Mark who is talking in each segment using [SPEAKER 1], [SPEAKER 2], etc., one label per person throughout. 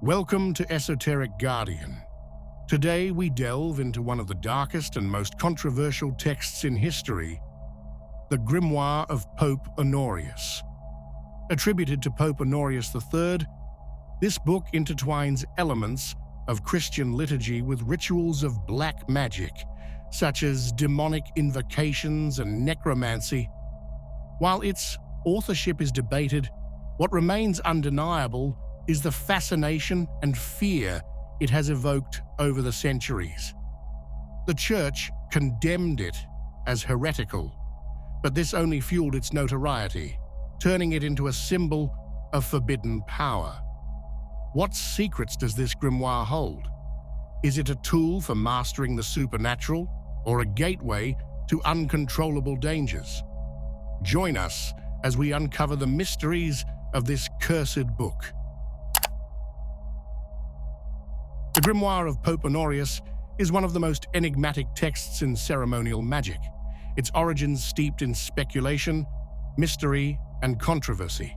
[SPEAKER 1] Welcome to Esoteric Guardian. Today we delve into one of the darkest and most controversial texts in history, the Grimoire of Pope Honorius. Attributed to Pope Honorius III, this book intertwines elements of Christian liturgy with rituals of black magic, such as demonic invocations and necromancy. While its authorship is debated, what remains undeniable is the fascination and fear it has evoked over the centuries. The Church condemned it as heretical, but this only fueled its notoriety, turning it into a symbol of forbidden power. What secrets does this grimoire hold? Is it a tool for mastering the supernatural, or a gateway to uncontrollable dangers? Join us as we uncover the mysteries of this cursed book. The Grimoire of Pope Honorius is one of the most enigmatic texts in ceremonial magic, its origins steeped in speculation, mystery, and controversy.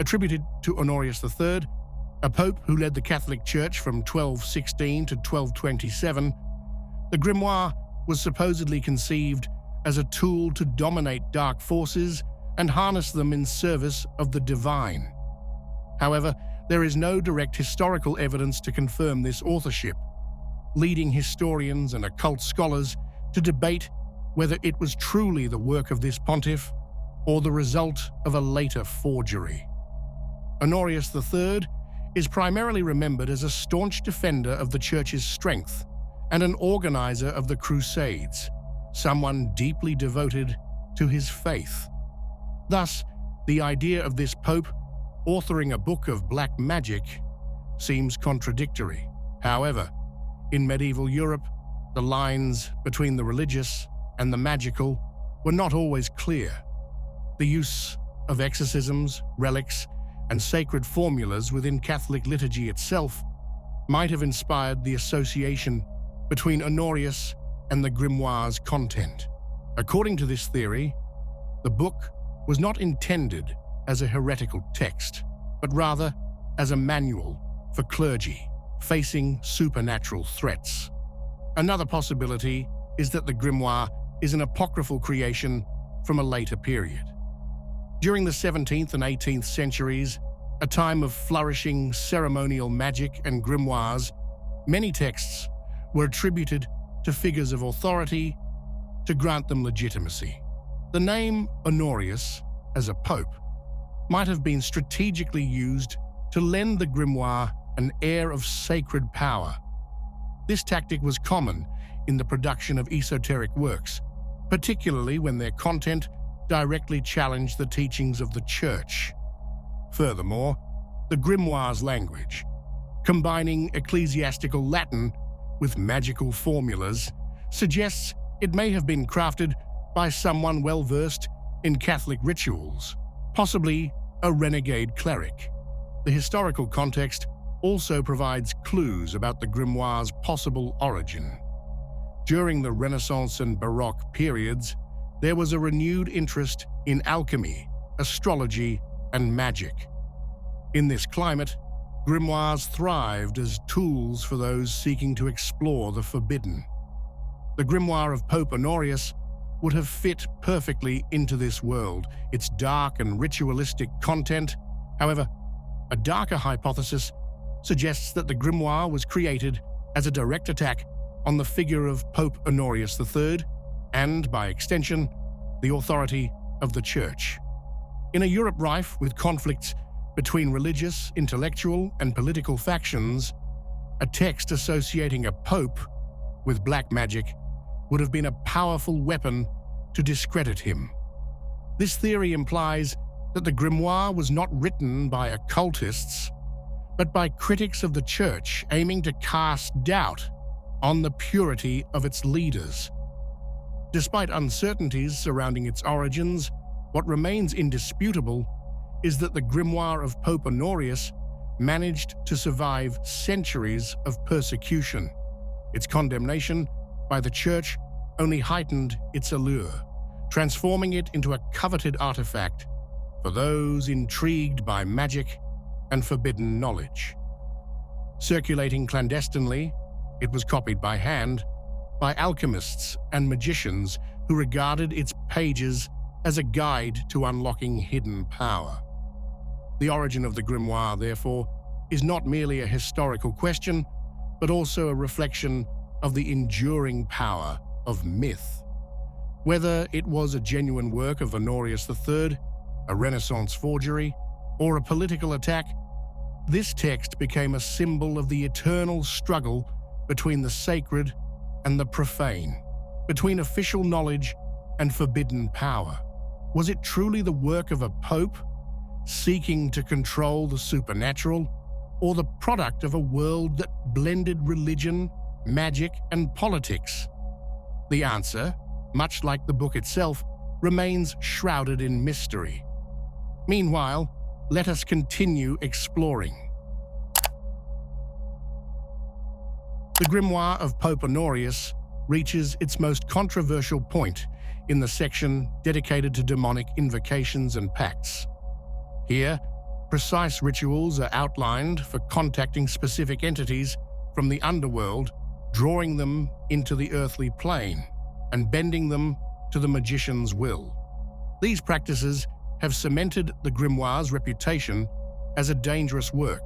[SPEAKER 1] Attributed to Honorius III, a pope who led the Catholic Church from 1216 to 1227, the grimoire was supposedly conceived as a tool to dominate dark forces and harness them in service of the divine. However, there is no direct historical evidence to confirm this authorship, leading historians and occult scholars to debate whether it was truly the work of this pontiff or the result of a later forgery. Honorius III is primarily remembered as a staunch defender of the Church's strength and an organizer of the Crusades, someone deeply devoted to his faith. Thus, the idea of this pope authoring a book of black magic seems contradictory. However, in medieval Europe, the lines between the religious and the magical were not always clear. The use of exorcisms, relics, and sacred formulas within Catholic liturgy itself might have inspired the association between Honorius and the grimoire's content. According to this theory, the book was not intended as a heretical text, but rather as a manual for clergy facing supernatural threats. Another possibility is that the grimoire is an apocryphal creation from a later period. During the 17th and 18th centuries, a time of flourishing ceremonial magic and grimoires, many texts were attributed to figures of authority to grant them legitimacy. The name Honorius, as a pope, might have been strategically used to lend the grimoire an air of sacred power. This tactic was common in the production of esoteric works, particularly when their content directly challenged the teachings of the Church. Furthermore, the grimoire's language, combining ecclesiastical Latin with magical formulas, suggests it may have been crafted by someone well-versed in Catholic rituals, possibly a renegade cleric. The historical context also provides clues about the grimoire's possible origin. During the Renaissance and Baroque periods, there was a renewed interest in alchemy, astrology, and magic. In this climate, grimoires thrived as tools for those seeking to explore the forbidden. The Grimoire of Pope Honorius would have fit perfectly into this world, its dark and ritualistic content. However, a darker hypothesis suggests that the grimoire was created as a direct attack on the figure of Pope Honorius III and, by extension, the authority of the Church. In a Europe rife with conflicts between religious, intellectual, and political factions, a text associating a pope with black magic would have been a powerful weapon to discredit him. This theory implies that the grimoire was not written by occultists, but by critics of the Church aiming to cast doubt on the purity of its leaders. Despite uncertainties surrounding its origins, what remains indisputable is that the Grimoire of Pope Honorius managed to survive centuries of persecution. Its condemnation by the Church only heightened its allure, transforming it into a coveted artifact for those intrigued by magic and forbidden knowledge. Circulating clandestinely, it was copied by hand by alchemists and magicians who regarded its pages as a guide to unlocking hidden power. The origin of the Grimoire, therefore, is not merely a historical question, but also a reflection of the enduring power of myth. Whether it was a genuine work of Honorius III, a Renaissance forgery, or a political attack, this text became a symbol of the eternal struggle between the sacred and the profane, between official knowledge and forbidden power. Was it truly the work of a pope seeking to control the supernatural, or the product of a world that blended religion, magic, and politics? The answer, much like the book itself, remains shrouded in mystery. Meanwhile, let us continue exploring. The Grimoire of Pope Honorius reaches its most controversial point in the section dedicated to demonic invocations and pacts. Here, precise rituals are outlined for contacting specific entities from the underworld, drawing them into the earthly plane, and bending them to the magician's will. These practices have cemented the Grimoire's reputation as a dangerous work,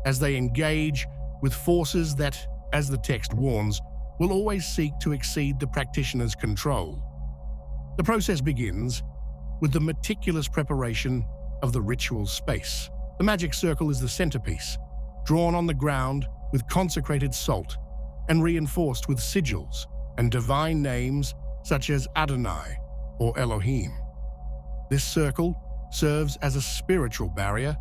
[SPEAKER 1] as they engage with forces that, as the text warns, will always seek to exceed the practitioner's control. The process begins with the meticulous preparation of the ritual space. The magic circle is the centerpiece, drawn on the ground with consecrated salt and reinforced with sigils and divine names such as Adonai or Elohim. This circle serves as a spiritual barrier,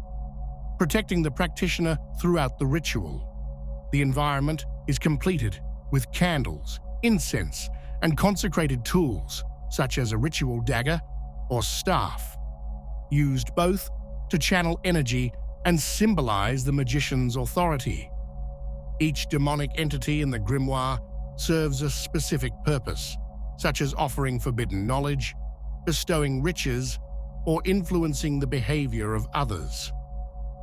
[SPEAKER 1] protecting the practitioner throughout the ritual. The environment is completed with candles, incense, and consecrated tools such as a ritual dagger or staff, used both to channel energy and symbolize the magician's authority. Each demonic entity in the Grimoire serves a specific purpose, such as offering forbidden knowledge, bestowing riches, or influencing the behavior of others.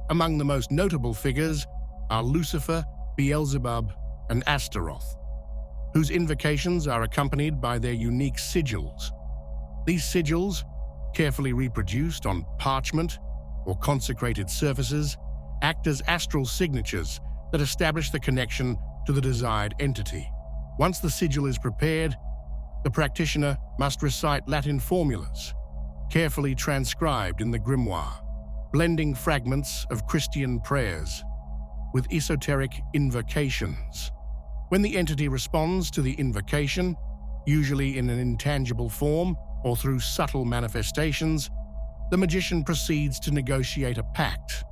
[SPEAKER 1] Among the most notable figures are Lucifer, Beelzebub, and Astaroth, whose invocations are accompanied by their unique sigils. These sigils, carefully reproduced on parchment or consecrated surfaces, act as astral signatures that establish the connection to the desired entity. Once the sigil is prepared, the practitioner must recite Latin formulas, carefully transcribed in the Grimoire, blending fragments of Christian prayers with esoteric invocations. When the entity responds to the invocation, usually in an intangible form or through subtle manifestations, the magician proceeds to negotiate a pact.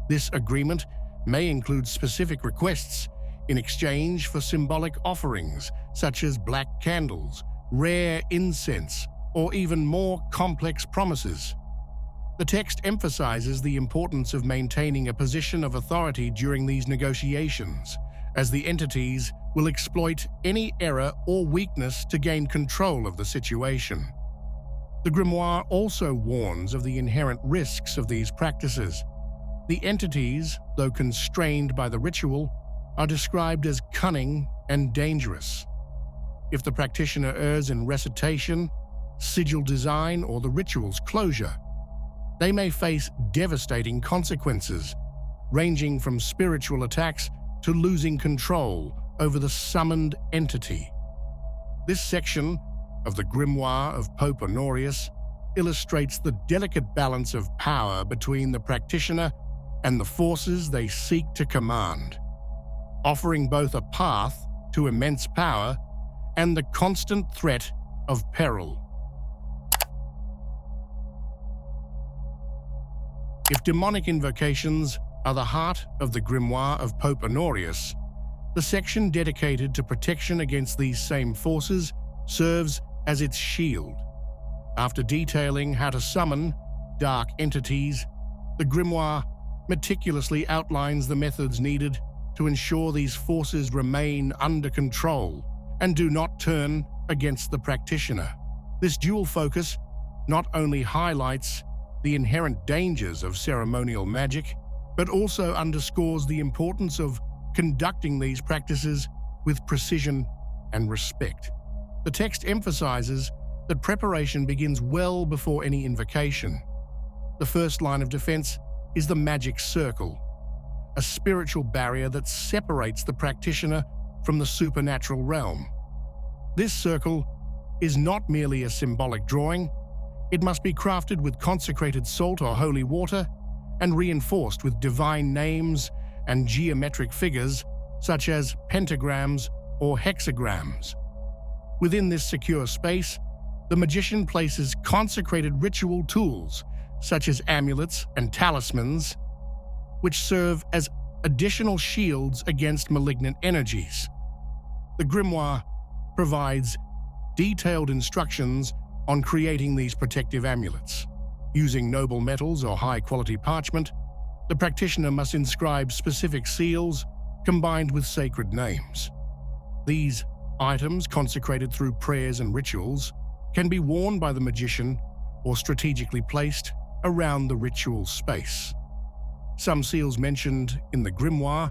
[SPEAKER 1] This agreement may include specific requests in exchange for symbolic offerings such as black candles, rare incense, or even more complex promises. The text emphasizes the importance of maintaining a position of authority during these negotiations, as the entities will exploit any error or weakness to gain control of the situation. The Grimoire also warns of the inherent risks of these practices. The entities, though constrained by the ritual, are described as cunning and dangerous. If the practitioner errs in recitation, sigil design, or the ritual's closure, they may face devastating consequences, ranging from spiritual attacks to losing control over the summoned entity. This section of the Grimoire of Pope Honorius illustrates the delicate balance of power between the practitioner and the forces they seek to command, offering both a path to immense power and the constant threat of peril. If demonic invocations are the heart of the Grimoire of Pope Honorius, the section dedicated to protection against these same forces serves as its shield. After detailing how to summon dark entities, the Grimoire meticulously outlines the methods needed to ensure these forces remain under control and do not turn against the practitioner. This dual focus not only highlights the inherent dangers of ceremonial magic, but also underscores the importance of conducting these practices with precision and respect. The text emphasizes that preparation begins well before any invocation. The first line of defense is the magic circle, a spiritual barrier that separates the practitioner from the supernatural realm. This circle is not merely a symbolic drawing. It must be crafted with consecrated salt or holy water and reinforced with divine names and geometric figures such as pentagrams or hexagrams. Within this secure space, the magician places consecrated ritual tools such as amulets and talismans, which serve as additional shields against malignant energies. The Grimoire provides detailed instructions on creating these protective amulets. Using noble metals or high-quality parchment, the practitioner must inscribe specific seals combined with sacred names. These items, consecrated through prayers and rituals, can be worn by the magician or strategically placed around the ritual space. Some seals mentioned in the Grimoire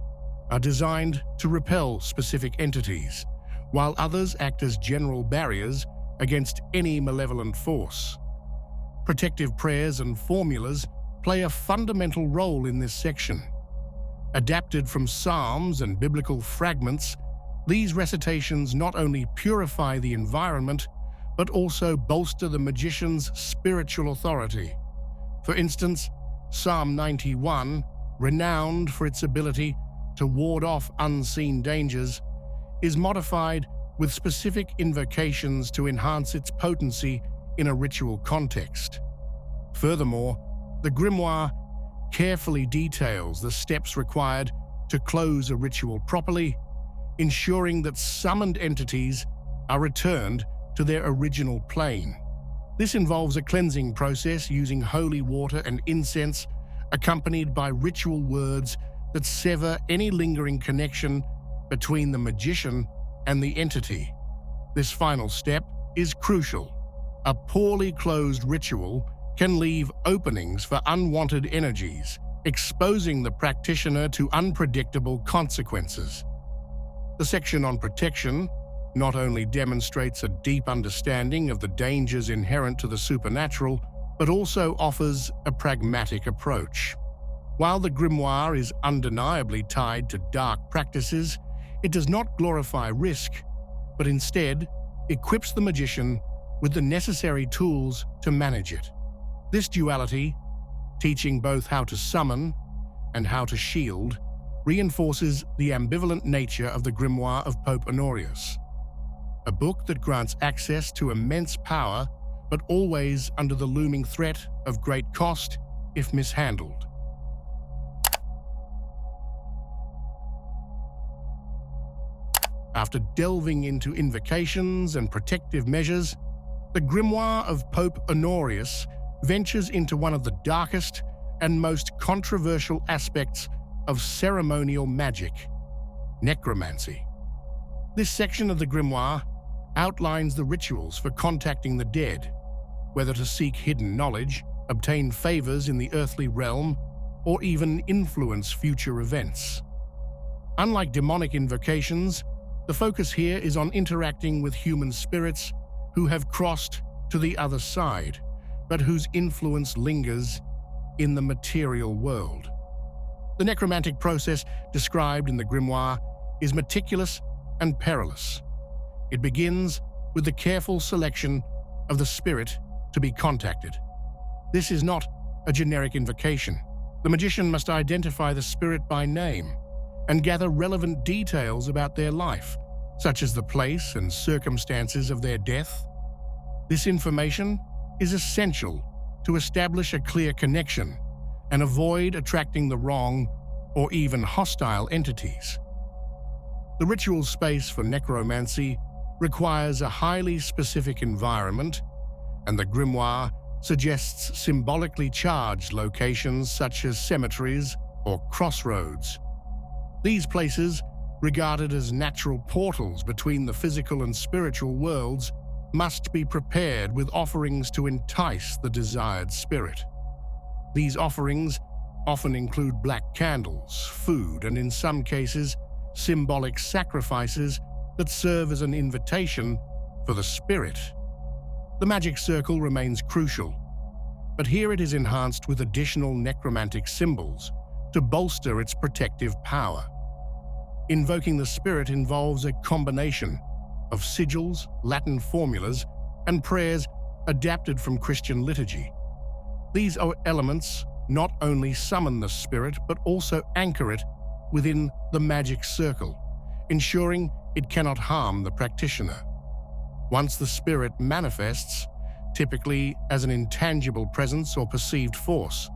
[SPEAKER 1] are designed to repel specific entities, while others act as general barriers against any malevolent force. Protective prayers and formulas play a fundamental role in this section. Adapted from psalms and biblical fragments, these recitations not only purify the environment, but also bolster the magician's spiritual authority. For instance, Psalm 91, renowned for its ability to ward off unseen dangers, is modified with specific invocations to enhance its potency in a ritual context. Furthermore, the Grimoire carefully details the steps required to close a ritual properly, ensuring that summoned entities are returned to their original plane. This involves a cleansing process using holy water and incense, accompanied by ritual words that sever any lingering connection between the magician and the entity. This final step is crucial. A poorly closed ritual can leave openings for unwanted energies, exposing the practitioner to unpredictable consequences. The section on protection not only demonstrates a deep understanding of the dangers inherent to the supernatural, but also offers a pragmatic approach. While the Grimoire is undeniably tied to dark practices, it does not glorify risk, but instead equips the magician with the necessary tools to manage it. This duality, teaching both how to summon and how to shield, reinforces the ambivalent nature of the Grimoire of Pope Honorius, a book that grants access to immense power, but always under the looming threat of great cost if mishandled. After delving into invocations and protective measures, the Grimoire of Pope Honorius ventures into one of the darkest and most controversial aspects of ceremonial magic, necromancy. This section of the Grimoire outlines the rituals for contacting the dead, whether to seek hidden knowledge, obtain favors in the earthly realm, or even influence future events. Unlike demonic invocations, the focus here is on interacting with human spirits who have crossed to the other side, but whose influence lingers in the material world. The necromantic process described in the Grimoire is meticulous and perilous. It begins with the careful selection of the spirit to be contacted. This is not a generic invocation. The magician must identify the spirit by name and gather relevant details about their life, such as the place and circumstances of their death. This information is essential to establish a clear connection and avoid attracting the wrong or even hostile entities. The ritual space for necromancy requires a highly specific environment, and the Grimoire suggests symbolically charged locations such as cemeteries or crossroads. These places, regarded as natural portals between the physical and spiritual worlds, must be prepared with offerings to entice the desired spirit. These offerings often include black candles, food, and in some cases, symbolic sacrifices that serve as an invitation for the spirit. The magic circle remains crucial, but here it is enhanced with additional necromantic symbols to bolster its protective power. Invoking the spirit involves a combination of sigils, Latin formulas, and prayers adapted from Christian liturgy. These elements not only summon the spirit, but also anchor it within the magic circle, ensuring it cannot harm the practitioner. Once the spirit manifests, typically as an intangible presence or perceived force,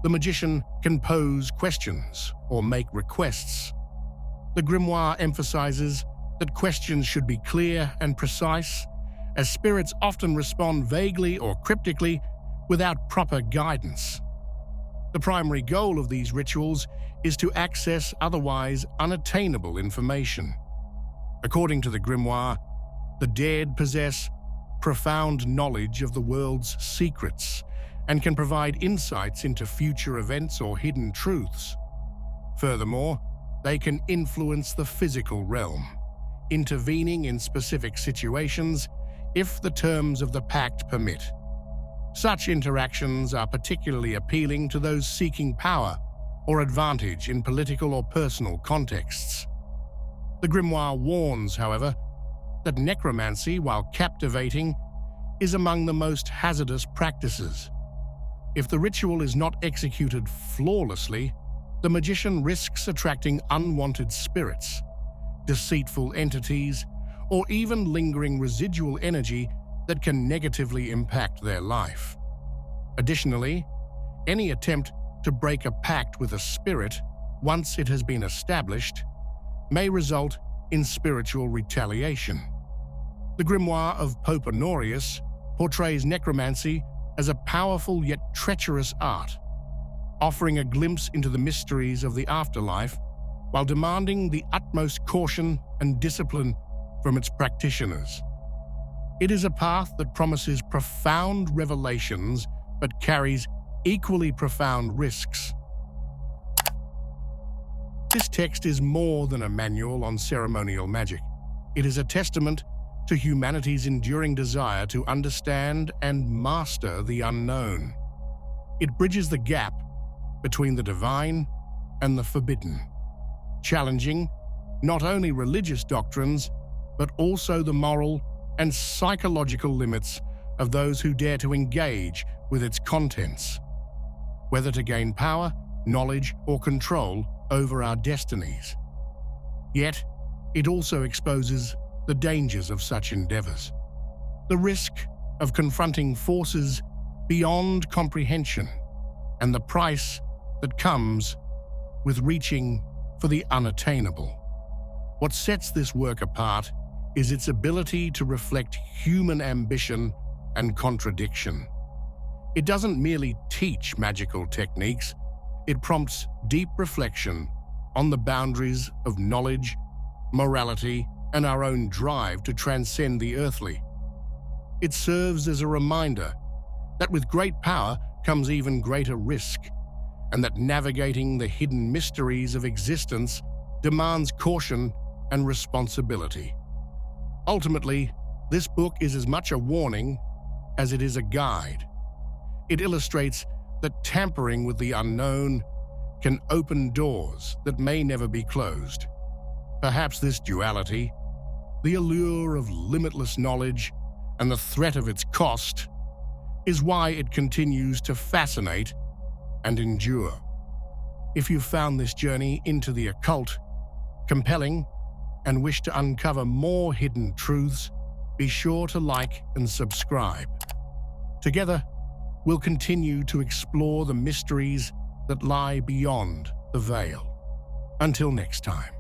[SPEAKER 1] the magician can pose questions or make requests. The Grimoire emphasizes that questions should be clear and precise, as spirits often respond vaguely or cryptically without proper guidance. The primary goal of these rituals is to access otherwise unattainable information. According to the Grimoire, the dead possess profound knowledge of the world's secrets and can provide insights into future events or hidden truths. Furthermore, they can influence the physical realm, intervening in specific situations if the terms of the pact permit. Such interactions are particularly appealing to those seeking power or advantage in political or personal contexts. The Grimoire warns, however, that necromancy, while captivating, is among the most hazardous practices. If the ritual is not executed flawlessly, the magician risks attracting unwanted spirits, deceitful entities, or even lingering residual energy that can negatively impact their life. Additionally, any attempt to break a pact with a spirit, once it has been established, may result in spiritual retaliation. The Grimoire of Pope Honorius portrays necromancy as a powerful yet treacherous art, offering a glimpse into the mysteries of the afterlife while demanding the utmost caution and discipline from its practitioners. It is a path that promises profound revelations but carries equally profound risks. This text is more than a manual on ceremonial magic. It is a testament to humanity's enduring desire to understand and master the unknown. It bridges the gap between the divine and the forbidden, challenging not only religious doctrines, but also the moral and psychological limits of those who dare to engage with its contents, whether to gain power, knowledge, or control over our destinies. Yet, it also exposes the dangers of such endeavors, the risk of confronting forces beyond comprehension, and the price that comes with reaching for the unattainable. What sets this work apart is its ability to reflect human ambition and contradiction. It doesn't merely teach magical techniques, it prompts deep reflection on the boundaries of knowledge, morality, and our own drive to transcend the earthly. It serves as a reminder that with great power comes even greater risk, and that navigating the hidden mysteries of existence demands caution and responsibility. Ultimately, this book is as much a warning as it is a guide. It illustrates that tampering with the unknown can open doors that may never be closed. Perhaps this duality, the allure of limitless knowledge and the threat of its cost, is why it continues to fascinate and endure. If you found this journey into the occult compelling and wish to uncover more hidden truths, be sure to like and subscribe. Together, we'll continue to explore the mysteries that lie beyond the veil. Until next time.